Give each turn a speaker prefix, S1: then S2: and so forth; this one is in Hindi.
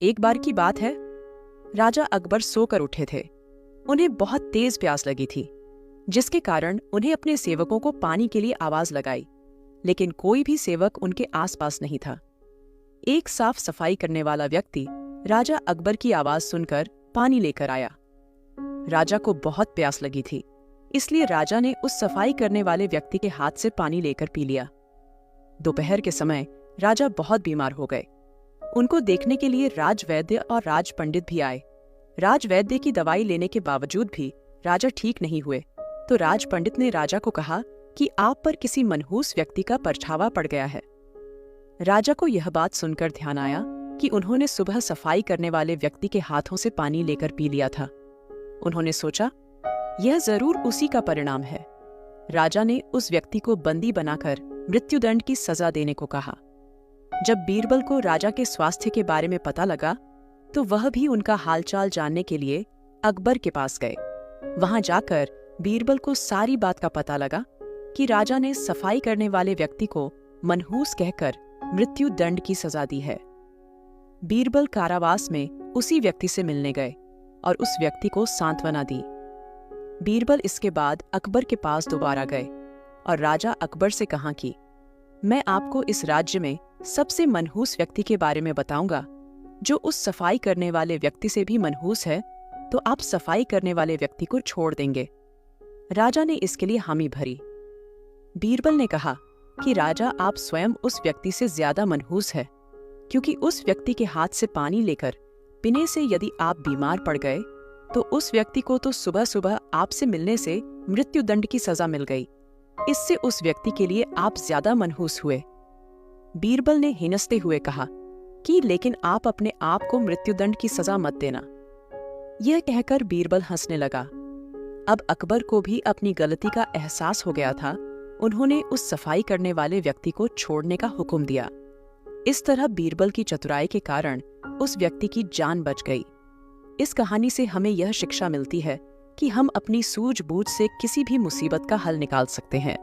S1: एक बार की बात है, राजा अकबर सोकर उठे थे। उन्हें बहुत तेज प्यास लगी थी, जिसके कारण उन्हें अपने सेवकों को पानी के लिए आवाज लगाई, लेकिन कोई भी सेवक उनके आसपास नहीं था। एक साफ सफाई करने वाला व्यक्ति राजा अकबर की आवाज सुनकर पानी लेकर आया। राजा को बहुत प्यास लगी थी, इसलिए राजा ने उस सफाई करने वाले व्यक्ति के हाथ से पानी लेकर पी लिया। दोपहर के समय राजा बहुत बीमार हो गए। उनको देखने के लिए राजवैद्य और राज पंडित भी आए। राजवैद्य की दवाई लेने के बावजूद भी राजा ठीक नहीं हुए, तो राज पंडित ने राजा को कहा कि आप पर किसी मनहूस व्यक्ति का परछावा पड़ गया है। राजा को यह बात सुनकर ध्यान आया कि उन्होंने सुबह सफाई करने वाले व्यक्ति के हाथों से पानी लेकर पी लिया था। उन्होंने सोचा, यह जरूर उसी का परिणाम है। राजा ने उस व्यक्ति को बंदी बनाकर मृत्युदंड की सजा देने को कहा। जब बीरबल को राजा के स्वास्थ्य के बारे में पता लगा, तो वह भी उनका हालचाल जानने के लिए अकबर के पास गए। वहां जाकर बीरबल को सारी बात का पता लगा कि राजा ने सफाई करने वाले व्यक्ति को मनहूस कहकर मृत्यु दंड की सजा दी है। बीरबल कारावास में उसी व्यक्ति से मिलने गए और उस व्यक्ति को सांत्वना दी। बीरबल इसके बाद अकबर के पास दोबारा गए और राजा अकबर से कहा कि मैं आपको इस राज्य में सबसे मनहूस व्यक्ति के बारे में बताऊंगा, जो उस सफाई करने वाले व्यक्ति से भी मनहूस है, तो आप सफाई करने वाले व्यक्ति को छोड़ देंगे। राजा ने इसके लिए हामी भरी। बीरबल ने कहा कि राजा, आप स्वयं उस व्यक्ति से ज्यादा मनहूस है, क्योंकि उस व्यक्ति के हाथ से पानी लेकर पीने से यदि आप बीमार पड़ गए, तो उस व्यक्ति को तो सुबह सुबह आपसे मिलने से मृत्युदंड की सजा मिल गई। इससे उस व्यक्ति के लिए आप ज्यादा मनहूस हुए। बीरबल ने हिनस्ते हुए कहा कि लेकिन आप अपने आप को मृत्युदंड की सजा मत देना। यह कहकर बीरबल हंसने लगा। अब अकबर को भी अपनी गलती का एहसास हो गया था। उन्होंने उस सफाई करने वाले व्यक्ति को छोड़ने का हुक्म दिया। इस तरह बीरबल की चतुराई के कारण उस व्यक्ति की जान बच गई। इस कहानी से हमें यह शिक्षा मिलती है कि हम अपनी सूझबूझ से किसी भी मुसीबत का हल निकाल सकते हैं।